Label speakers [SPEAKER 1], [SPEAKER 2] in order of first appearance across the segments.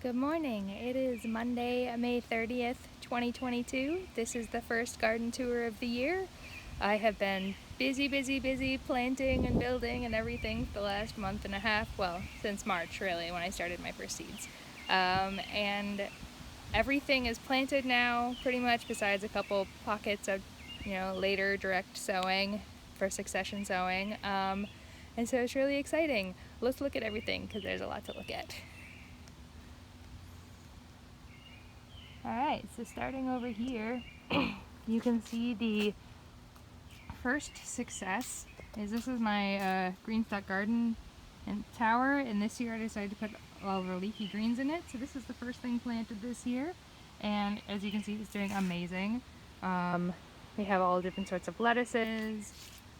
[SPEAKER 1] Good morning. It is Monday, May 30th, 2022. This is the first garden tour of the year. I have been busy planting and building and everything for the last month and a half. Well, since March really, when I started my first seeds. And everything is planted now, pretty much, besides a couple pockets of, later direct sowing for succession sowing. And so it's really exciting. Let's look at everything because there's a lot to look at. Alright, so starting over here, you can see the first success this is my green stock garden and tower, and this year I decided to put all of our leafy greens in it. So this is the first thing planted this year, and as you can see, it's doing amazing. We have all different sorts of lettuces,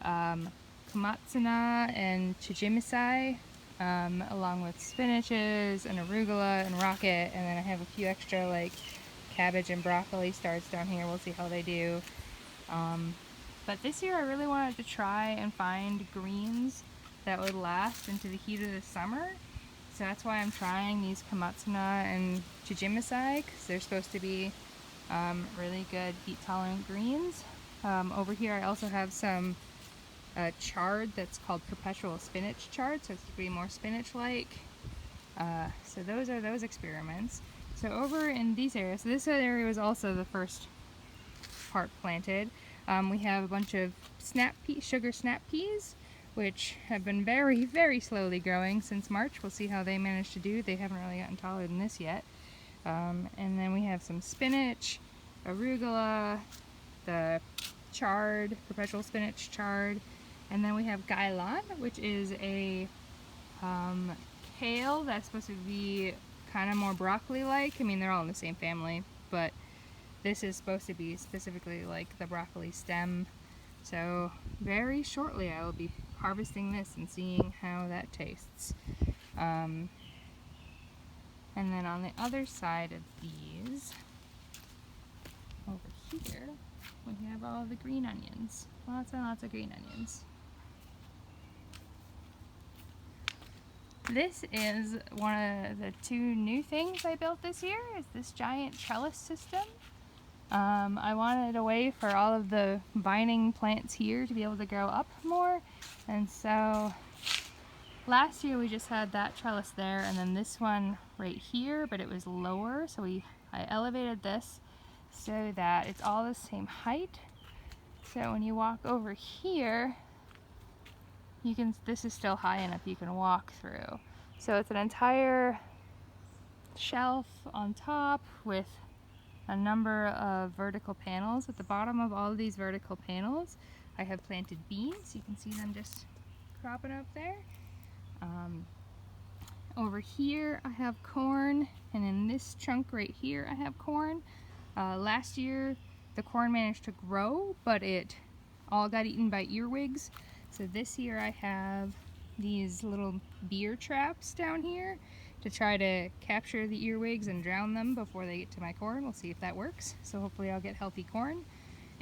[SPEAKER 1] Komatsuna and chijimisai, along with spinaches and arugula and rocket, and then I have a few extra like cabbage and broccoli starts down here. We'll see how they do. But this year I really wanted to try and find greens that would last into the heat of the summer. So that's why I'm trying these Komatsuna and chijimisai, because they're supposed to be really good heat tolerant greens. Over here I also have some chard that's called Perpetual Spinach chard, so it's to be more spinach-like. So those are those experiments. So over in these areas, so this area was also the first part planted. We have a bunch of sugar snap peas, which have been very slowly growing since March. We'll see how they managed to do. They haven't really gotten taller than this yet. And then we have some spinach, arugula, the chard, perpetual spinach chard, and then we have gailan, which is a kale that's supposed to be kind of more broccoli-like. I mean, they're all in the same family, but this is supposed to be specifically like the broccoli stem. So very shortly I will be harvesting this and seeing how that tastes. And then on the other side of these, over here, we have all the green onions. Lots and lots of green onions. This is one of the two new things I built this year, is this giant trellis system. I wanted a way for all of the vining plants here to be able to grow up more, and so last year we just had that trellis there and then this one right here, but it was lower, so I elevated this so that it's all the same height. So when you walk over here, this is still high enough you can walk through. So it's an entire shelf on top with a number of vertical panels. At the bottom of all of these vertical panels, I have planted beans. You can see them just cropping up there. Over here I have corn, and in this chunk right here I have corn. Last year the corn managed to grow, but it all got eaten by earwigs. So this year I have these little beer traps down here to try to capture the earwigs and drown them before they get to my corn. We'll see if that works. So hopefully I'll get healthy corn.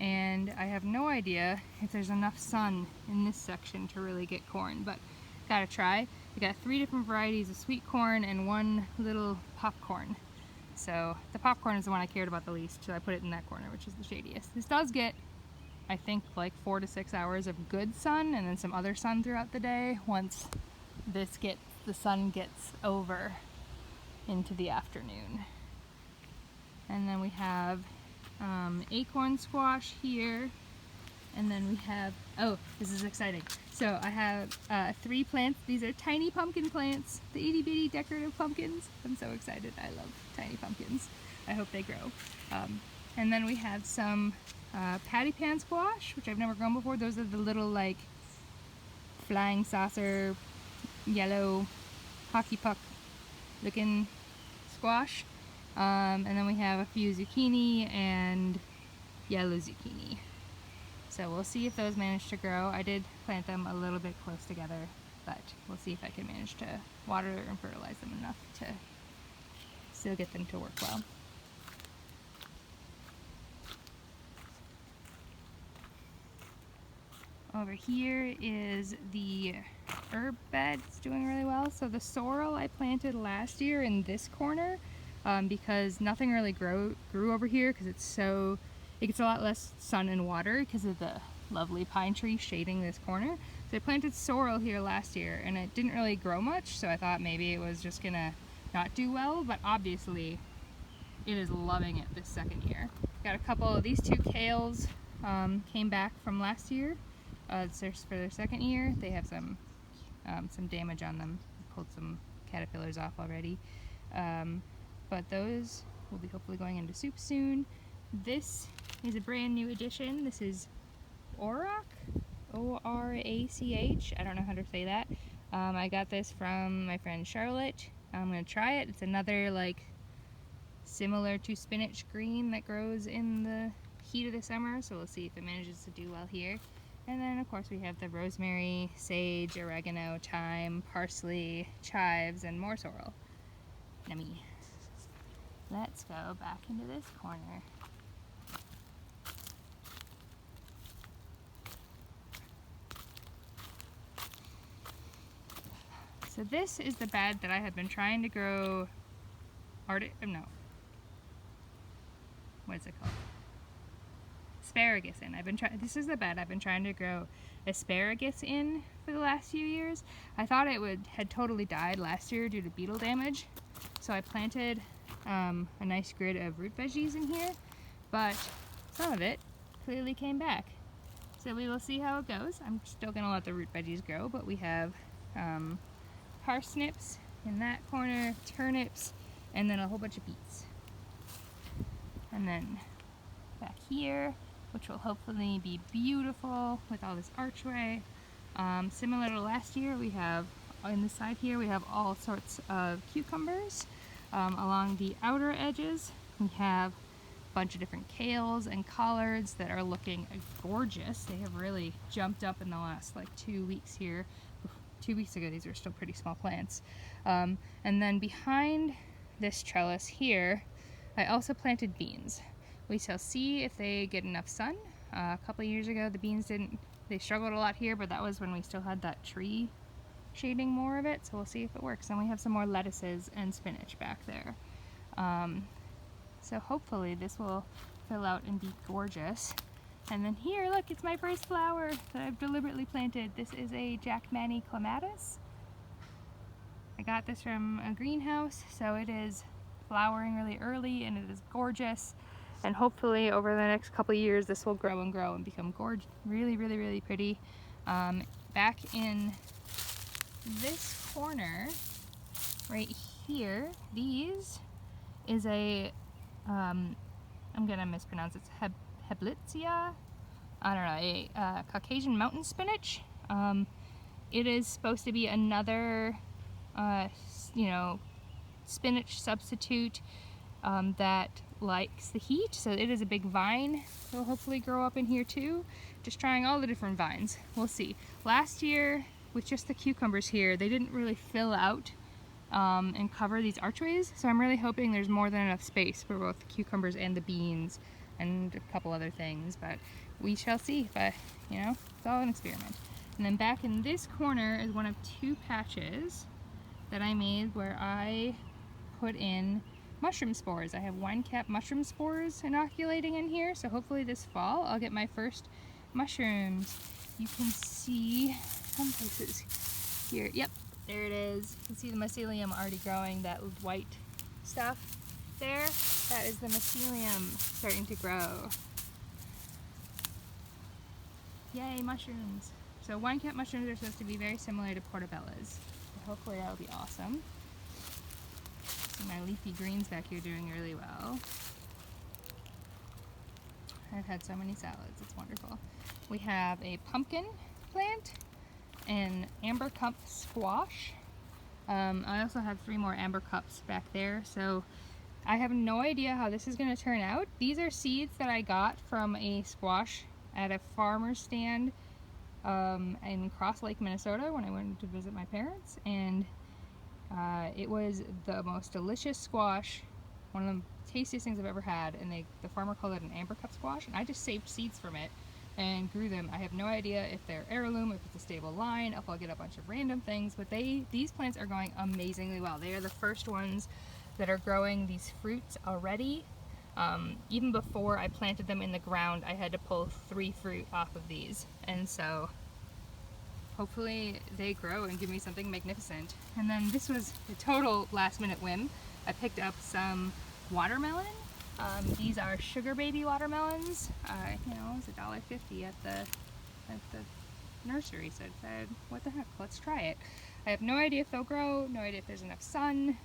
[SPEAKER 1] And I have no idea if there's enough sun in this section to really get corn, but gotta try. I got 3 different varieties of sweet corn and 1 little popcorn. So the popcorn is the one I cared about the least, so I put it in that corner, which is the shadiest. This does get, I think, like 4 to 6 hours of good sun, and then some other sun throughout the day once the sun gets over into the afternoon. And then we have acorn squash here, and then we have, oh, this is exciting. So I have 3 plants. These are tiny pumpkin plants, the itty bitty decorative pumpkins. I'm so excited. I love tiny pumpkins. I hope they grow. And then we have some patty pan squash, which I've never grown before. Those are the little like flying saucer yellow hockey puck looking squash. And then we have a few zucchini and yellow zucchini. So we'll see if those manage to grow. I did plant them a little bit close together, but we'll see if I can manage to water and fertilize them enough to still get them to work well. Over here is the herb bed is doing really well. So the sorrel I planted last year in this corner because nothing really grew over here because it gets a lot less sun and water because of the lovely pine tree shading this corner. So I planted sorrel here last year and it didn't really grow much, so I thought maybe it was just gonna not do well, but obviously it is loving it this second year. Got a couple of these two kales came back from last year. It's for their second year. They have some damage on them. Pulled some caterpillars off already. But those will be hopefully going into soup soon. This is a brand new addition. This is Orach, O-R-A-C-H. I don't know how to say that. I got this from my friend Charlotte. I'm gonna try it. It's another like similar to spinach green that grows in the heat of the summer, so we'll see if it manages to do well here. And then of course we have the rosemary, sage, oregano, thyme, parsley, chives, and more sorrel. Yummy. Let's go back into this corner. So this is the bed that I have been trying to grow what is it called? Asparagus in. This is the bed I've been trying to grow asparagus in for the last few years. I thought it had totally died last year due to beetle damage, so I planted a nice grid of root veggies in here, but some of it clearly came back. So we will see how it goes. I'm still gonna let the root veggies grow, but we have parsnips in that corner, turnips, and then a whole bunch of beets. And then back here, which will hopefully be beautiful with all this archway. Similar to last year, we have on the side here, we have all sorts of cucumbers. Along the outer edges, we have a bunch of different kales and collards that are looking gorgeous. They have really jumped up in the last like 2 weeks here. 2 weeks ago, these were still pretty small plants. And then behind this trellis here, I also planted beans. We shall see if they get enough sun. A couple of years ago, the beans they struggled a lot here, but that was when we still had that tree shading more of it, so we'll see if it works. And we have some more lettuces and spinach back there. So hopefully this will fill out and be gorgeous. And then here, look, it's my first flower that I've deliberately planted. This is a Manny Clematis. I got this from a greenhouse, so it is flowering really early and it is gorgeous. And hopefully over the next couple of years this will grow and grow and become gorgeous, really, really, really pretty. Back in this corner right here, these is a I'm gonna mispronounce it, Heblitzia, I don't know, a Caucasian mountain spinach. It is supposed to be another spinach substitute that likes the heat, so it is a big vine. It'll hopefully grow up in here too. Just trying all the different vines. We'll see. Last year, with just the cucumbers here, they didn't really fill out and cover these archways, so I'm really hoping there's more than enough space for both the cucumbers and the beans and a couple other things, but we shall see. But it's all an experiment. And then back in this corner is one of 2 patches that I made where I put in mushroom spores. I have wine-cap mushroom spores inoculating in here, so hopefully this fall I'll get my first mushrooms. You can see some places here. Yep, there it is. You can see the mycelium already growing, that white stuff there. That is the mycelium starting to grow. Yay, mushrooms. So wine-cap mushrooms are supposed to be very similar to portobellas. So hopefully that'll be awesome. See my leafy greens back here doing really well. I've had so many salads, it's wonderful. We have a pumpkin plant, an amber cup squash. I also have 3 more amber cups back there, so I have no idea how this is going to turn out. These are seeds that I got from a squash at a farmer's stand in Cross Lake, Minnesota when I went to visit my parents, and it was the most delicious squash, one of the tastiest things I've ever had, and the farmer called it an amber cup squash, and I just saved seeds from it and grew them. I have no idea if they're heirloom, if it's a stable line, if I'll get a bunch of random things, but these plants are going amazingly well. They are the first ones that are growing these fruits already. Even before I planted them in the ground, I had to pull 3 fruit off of these, and so hopefully they grow and give me something magnificent. And then this was a total last minute whim. I picked up some watermelon. These are sugar baby watermelons. You know, it's $1.50 at the nursery, so I said, what the heck, let's try it. I have no idea if they'll grow, no idea if there's enough sun.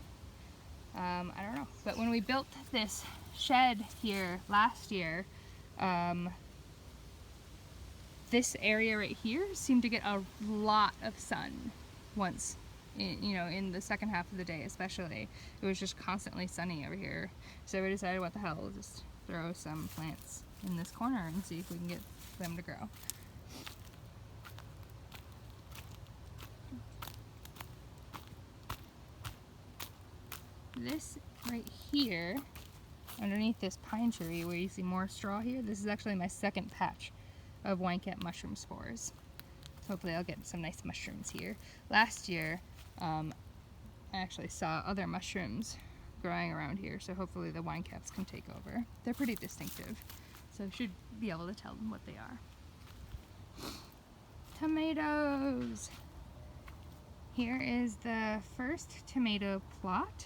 [SPEAKER 1] I don't know. But when we built this shed here last year, this area right here seemed to get a lot of sun once, in the second half of the day especially. It was just constantly sunny over here. So we decided, what the hell, we'll just throw some plants in this corner and see if we can get them to grow. This right here, underneath this pine tree where you see more straw here, this is actually my second patch of wine cap mushroom spores. So hopefully I'll get some nice mushrooms here. Last year, I actually saw other mushrooms growing around here, so hopefully the wine caps can take over. They're pretty distinctive, so should be able to tell them what they are. Tomatoes! Here is the first tomato plot.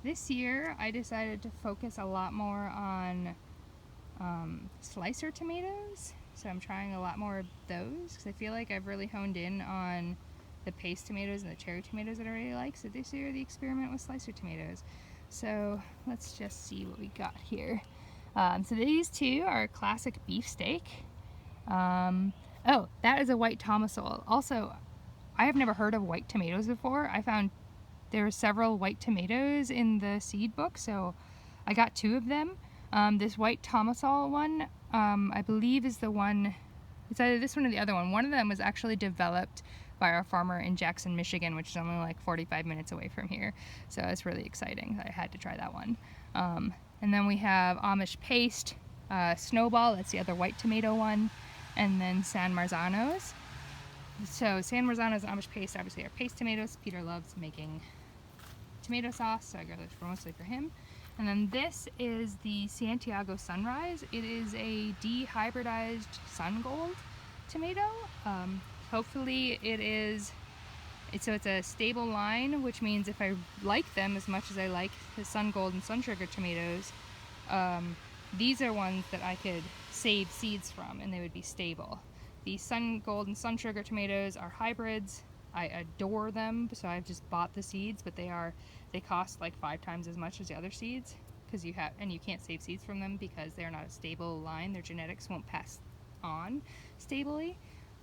[SPEAKER 1] This year I decided to focus a lot more on slicer tomatoes, so I'm trying a lot more of those because I feel like I've really honed in on the paste tomatoes and the cherry tomatoes that I really like. So this year the experiment was slicer tomatoes. So let's just see what we got here. So these two are classic beefsteak. Oh, that is a white tomasolol. Also, I have never heard of white tomatoes before. I found there were several white tomatoes in the seed book, so I got 2 of them. This white tomasol one, I believe is the one, it's either this one or the other one. One of them was actually developed by our farmer in Jackson, Michigan, which is only like 45 minutes away from here. So it's really exciting. I had to try that one. And then we have Amish paste, Snowball, that's the other white tomato one, and then San Marzanos. So San Marzanos and Amish paste obviously are paste tomatoes. Peter loves making tomato sauce, so I got those mostly for him. And then this is the Santiago Sunrise. It is a dehybridized sun gold tomato. Hopefully it's a stable line, which means if I like them as much as I like the sun gold and sun sugar tomatoes, these are ones that I could save seeds from and they would be stable. The sun gold and sun sugar tomatoes are hybrids. I adore them, so I've just bought the seeds, but they cost like 5 times as much as the other seeds because you can't save seeds from them because they're not a stable line. Their genetics won't pass on stably,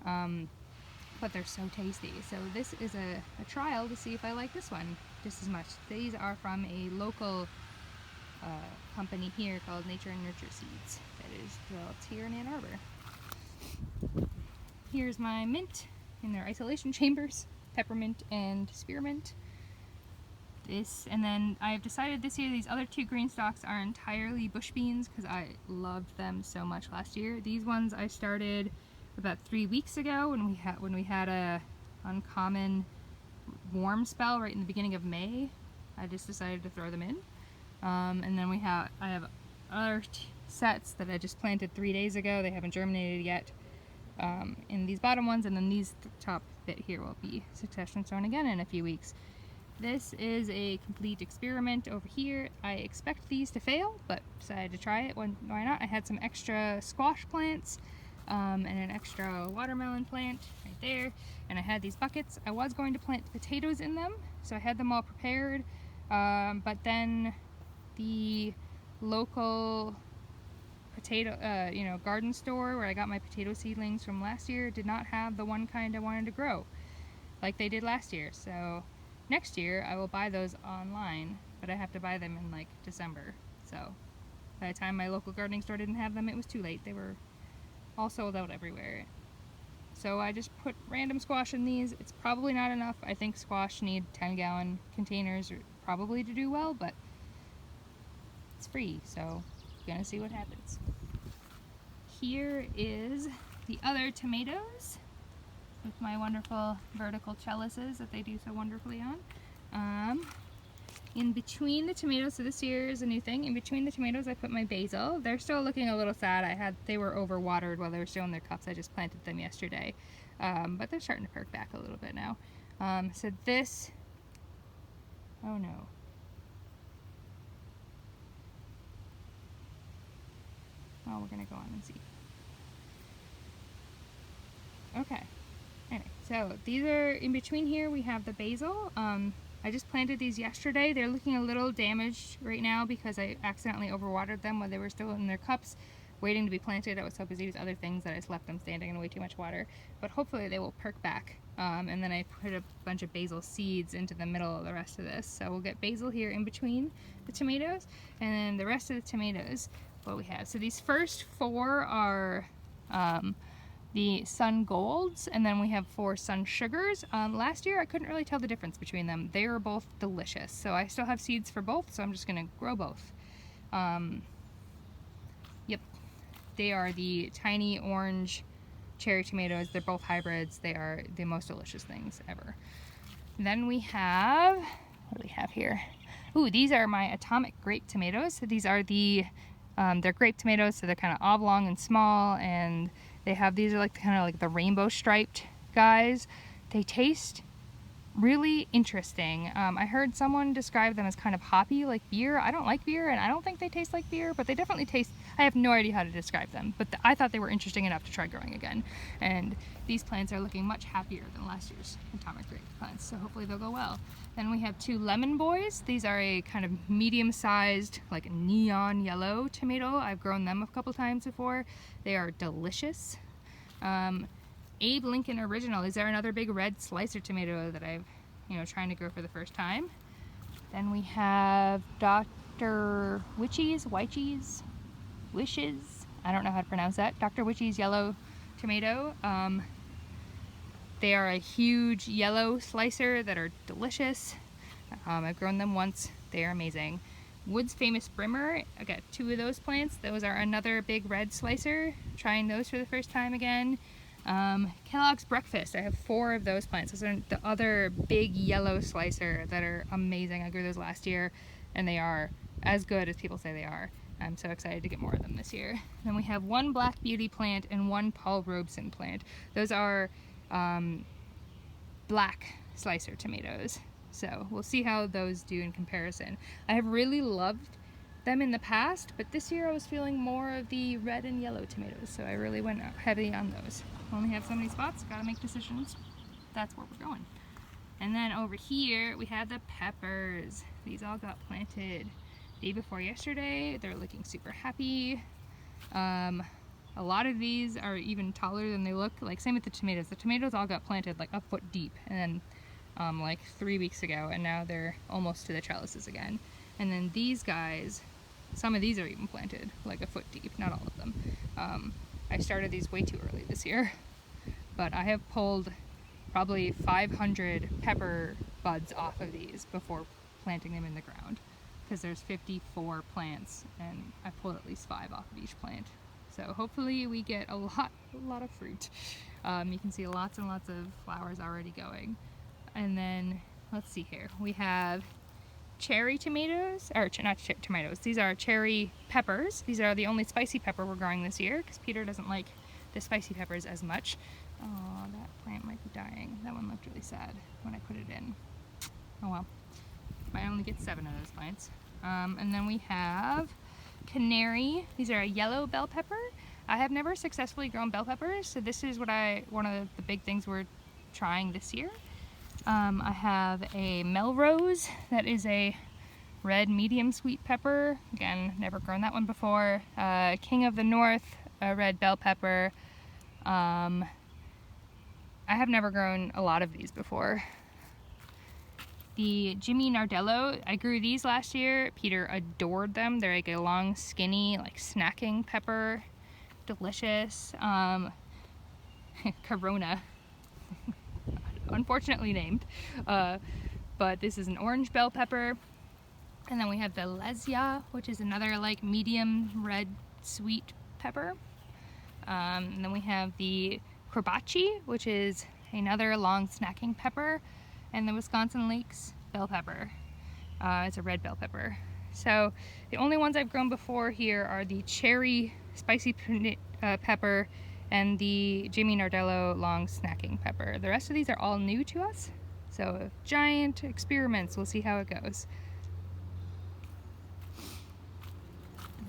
[SPEAKER 1] but they're so tasty. So this is a trial to see if I like this one just as much. These are from a local company here called Nature and Nurture Seeds that is developed here in Ann Arbor. Here's my mint in their isolation chambers, peppermint and spearmint. And then I have decided this year these other 2 green stalks are entirely bush beans because I loved them so much last year. These ones I started about 3 weeks ago when we had a uncommon warm spell right in the beginning of May. I just decided to throw them in. And then I have other sets that I just planted 3 days ago. They haven't germinated yet. In these bottom ones, and then these top bit here will be succession sown again in a few weeks. This is a complete experiment over here. I expect these to fail, but decided to try it. Why not? I had some extra squash plants and an extra watermelon plant right there, and I had these buckets. I was going to plant potatoes in them, so I had them all prepared, but then the local potato, garden store where I got my potato seedlings from last year did not have the one kind I wanted to grow like they did last year. So next year I will buy those online, but I have to buy them in like December. So by the time my local gardening store didn't have them, it was too late. They were all sold out everywhere. So I just put random squash in these. It's probably not enough. I think squash need 10-gallon containers probably to do well, but it's free, so gonna see what happens. here is the other tomatoes with my wonderful vertical trellises that they do so wonderfully on. In between the tomatoes, so this year is a new thing, in between the tomatoes I put my basil. They're still looking a little sad. They were overwatered while they were still in their cups. I just planted them yesterday. But they're starting to perk back a little bit now. So this, oh no. Oh, we're gonna go on and see. Okay. Anyway, so these are in between here. We have the basil. I just planted these yesterday. They're looking a little damaged right now because I accidentally overwatered them when they were still in their cups, waiting to be planted. I was so busy with other things that I just left them standing in way too much water. But hopefully they will perk back. And then I put a bunch of basil seeds into the middle of the rest of this. So we'll get basil here in between the tomatoes, and then the rest of the tomatoes, what we have. So these first 4 are the Sun Golds, and then we have 4 Sun Sugars. Last year I couldn't really tell the difference between them. They were both delicious. So I still have seeds for both, so I'm just gonna grow both. Yep, they are the tiny orange cherry tomatoes. They're both hybrids. They are the most delicious things ever. Then we have, what do we have here? Ooh, these are my atomic grape tomatoes. So these are the, they're grape tomatoes, so they're kind of oblong and small, and they have, these are like kind of like the rainbow striped guys. They taste really interesting. I heard someone describe them as kind of hoppy, like beer. I don't like beer, and I don't think they taste like beer, but they definitely taste, I have no idea how to describe them, but I thought they were interesting enough to try growing again. And these plants are looking much happier than last year's atomic grape plants, so hopefully they'll go well. Then we have 2 lemon boys. These are a kind of medium-sized, like neon yellow tomato. I've grown them a couple times before. They are delicious. Abe Lincoln Original. These are another big red slicer tomato that I've, trying to grow for the first time. Then we have Dr. Wishes, I don't know how to pronounce that. Dr. Wishes yellow tomato. They are a huge yellow slicer that are delicious. I've grown them once. They are amazing. Wood's Famous Brimmer, I got 2 of those plants. Those are another big red slicer. Trying those for the first time again. Kellogg's Breakfast, I have 4 of those plants. Those are the other big yellow slicer that are amazing. I grew those last year, and they are as good as people say they are. I'm so excited to get more of them this year. Then we have 1 Black Beauty plant and 1 Paul Robeson plant. Those are black slicer tomatoes. So we'll see how those do in comparison. I have really loved them in the past, but this year I was feeling more of the red and yellow tomatoes, so I really went heavy on those. Only have so many spots, gotta make decisions. That's where we're going. And then over here we have the peppers. These all got planted day before yesterday. They're looking super happy. A lot of these are even taller than they look. Like same with the tomatoes. The tomatoes all got planted like a foot deep, and then like 3 weeks ago, and now they're almost to the trellises again. And then these guys, some of these are even planted like a foot deep, not all of them. I started these way too early this year, but I have pulled probably 500 pepper buds off of these before planting them in the ground, because there's 54 plants and I pulled at least 5 off of each plant. So hopefully we get a lot of fruit. You can see lots and lots of flowers already going. And then let's see here, we have cherry tomatoes, or not tomatoes, these are cherry peppers. These are the only spicy pepper we're growing this year because Peter doesn't like the spicy peppers as much. Oh, that plant might be dying. That one looked really sad when I put it in. Oh well, might only get 7 of those plants. And then we have canary. These are a yellow bell pepper. I have never successfully grown bell peppers, so this is one of the big things we're trying this year. I have a Melrose, that is a red medium sweet pepper. Again, never grown that one before. King of the North, a red bell pepper. I have never grown a lot of these before. The Jimmy Nardello, I grew these last year. Peter adored them. They're like a long, skinny, like snacking pepper. Delicious. Corona. Unfortunately named, but this is an orange bell pepper. And then we have the Leafy, which is another like medium red sweet pepper. And then we have the Corbachi, which is another long snacking pepper, and the Wisconsin Lakes bell pepper. It's a red bell pepper. So the only ones I've grown before here are the cherry spicy pepper and the Jimmy Nardello long snacking pepper. The rest of these are all new to us. So giant experiments, we'll see how it goes.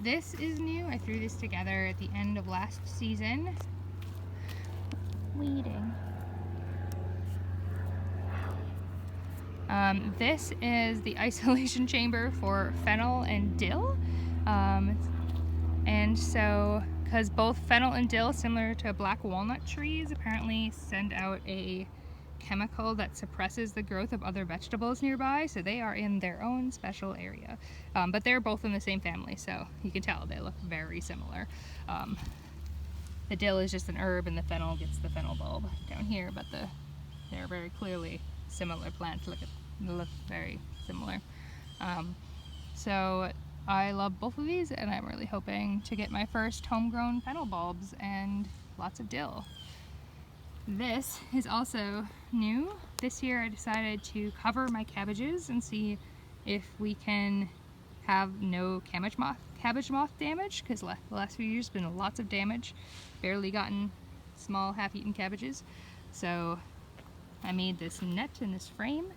[SPEAKER 1] This is new. I threw this together at the end of last season. Weeding. This is the isolation chamber for fennel and dill. And so, because both fennel and dill, similar to black walnut trees, apparently send out a chemical that suppresses the growth of other vegetables nearby, so they are in their own special area. But they're both in the same family, so you can tell they look very similar. The dill is just an herb and the fennel gets the fennel bulb down here, but they're very clearly similar plants. They look very similar. So I love both of these, and I'm really hoping to get my first homegrown fennel bulbs and lots of dill. This is also new. This year I decided to cover my cabbages and see if we can have no cabbage moth damage, because the last few years been lots of damage, barely gotten small half-eaten cabbages. So I made this net in this frame.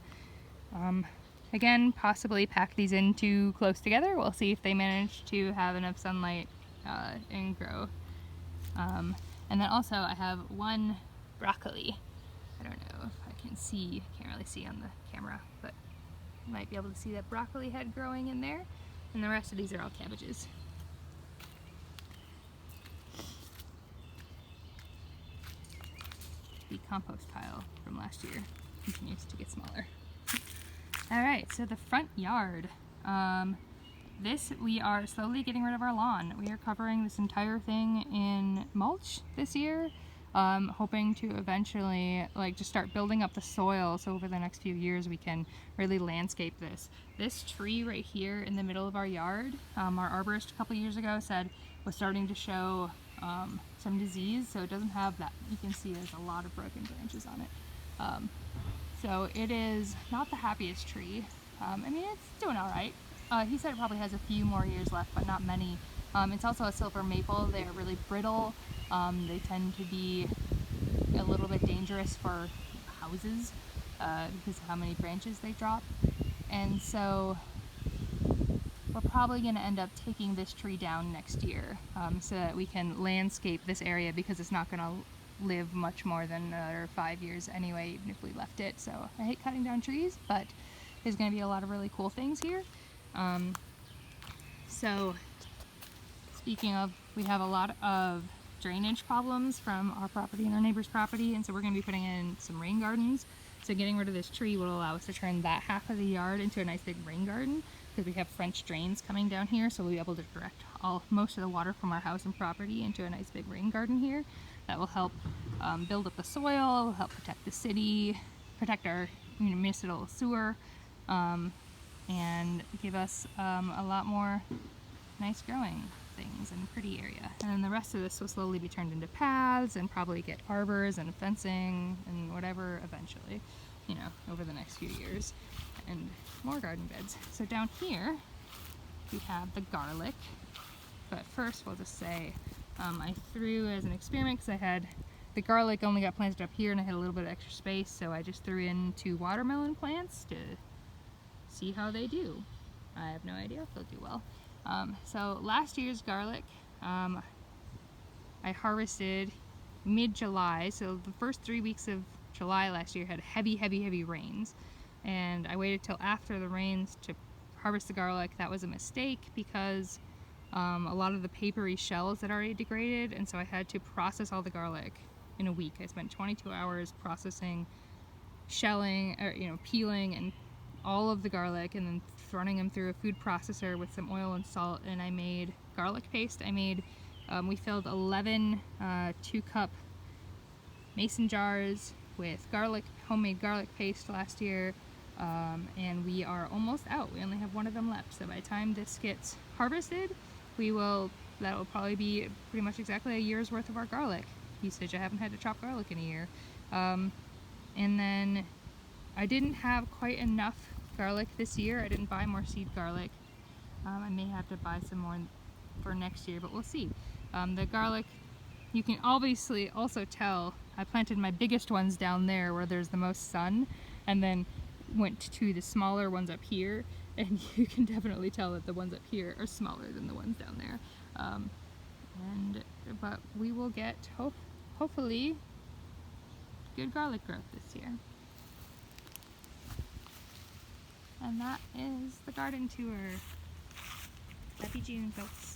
[SPEAKER 1] Again, possibly pack these in too close together. We'll see if they manage to have enough sunlight and grow. And then also I have one broccoli. I don't know if I can see, can't really see on the camera, but you might be able to see that broccoli head growing in there. And the rest of these are all cabbages. The compost pile from last year continues to get smaller. Alright, so the front yard. We are slowly getting rid of our lawn. We are covering this entire thing in mulch this year, hoping to eventually just start building up the soil, so over the next few years we can really landscape this. This tree right here in the middle of our yard, our arborist a couple years ago said was starting to show some disease, so it doesn't have that. You can see there's a lot of broken branches on it. So it is not the happiest tree. I mean, it's doing all right. He said it probably has a few more years left, but not many. It's also a silver maple. They are really brittle. They tend to be a little bit dangerous for houses because of how many branches they drop. And so we're probably going to end up taking this tree down next year so that we can landscape this area, because it's not going to live much more than another 5 years anyway, even if we left it. So I hate cutting down trees, but there's going to be a lot of really cool things here. So speaking of, we have a lot of drainage problems from our property and our neighbor's property, and so we're going to be putting in some rain gardens. So getting rid of this tree will allow us to turn that half of the yard into a nice big rain garden, because we have French drains coming down here, so we'll be able to direct most of the water from our house and property into a nice big rain garden here. That will help build up the soil, help protect the city, protect our municipal sewer, and give us a lot more nice growing things and pretty area. And then the rest of this will slowly be turned into paths and probably get arbors and fencing and whatever eventually, over the next few years, and more garden beds. So down here we have the garlic, but first we'll just say I threw as an experiment, because I had the garlic only got planted up here and I had a little bit of extra space, so I just threw in 2 watermelon plants to see how they do. I have no idea if they'll do well. So last year's garlic I harvested mid-July, so the first 3 weeks of July last year had heavy rains, and I waited till after the rains to harvest the garlic. That was a mistake, because a lot of the papery shells had already degraded, and so I had to process all the garlic in a week. I spent 22 hours processing, shelling, or peeling and all of the garlic, and then running them through a food processor with some oil and salt, and I made garlic paste. We filled 11 2-cup mason jars with homemade garlic paste last year, and we are almost out. We only have one of them left, so by the time this gets harvested, we will that will probably be pretty much exactly a year's worth of our garlic usage. I haven't had to chop garlic in a year. And then I didn't have quite enough garlic this year. I didn't buy more seed garlic. I may have to buy some more for next year, but we'll see. The garlic, you can obviously also tell, I planted my biggest ones down there where there's the most sun, and then went to the smaller ones up here, and you can definitely tell that the ones up here are smaller than the ones down there. But we will get, hopefully, good garlic growth this year. And that is the garden tour. Happy June, folks.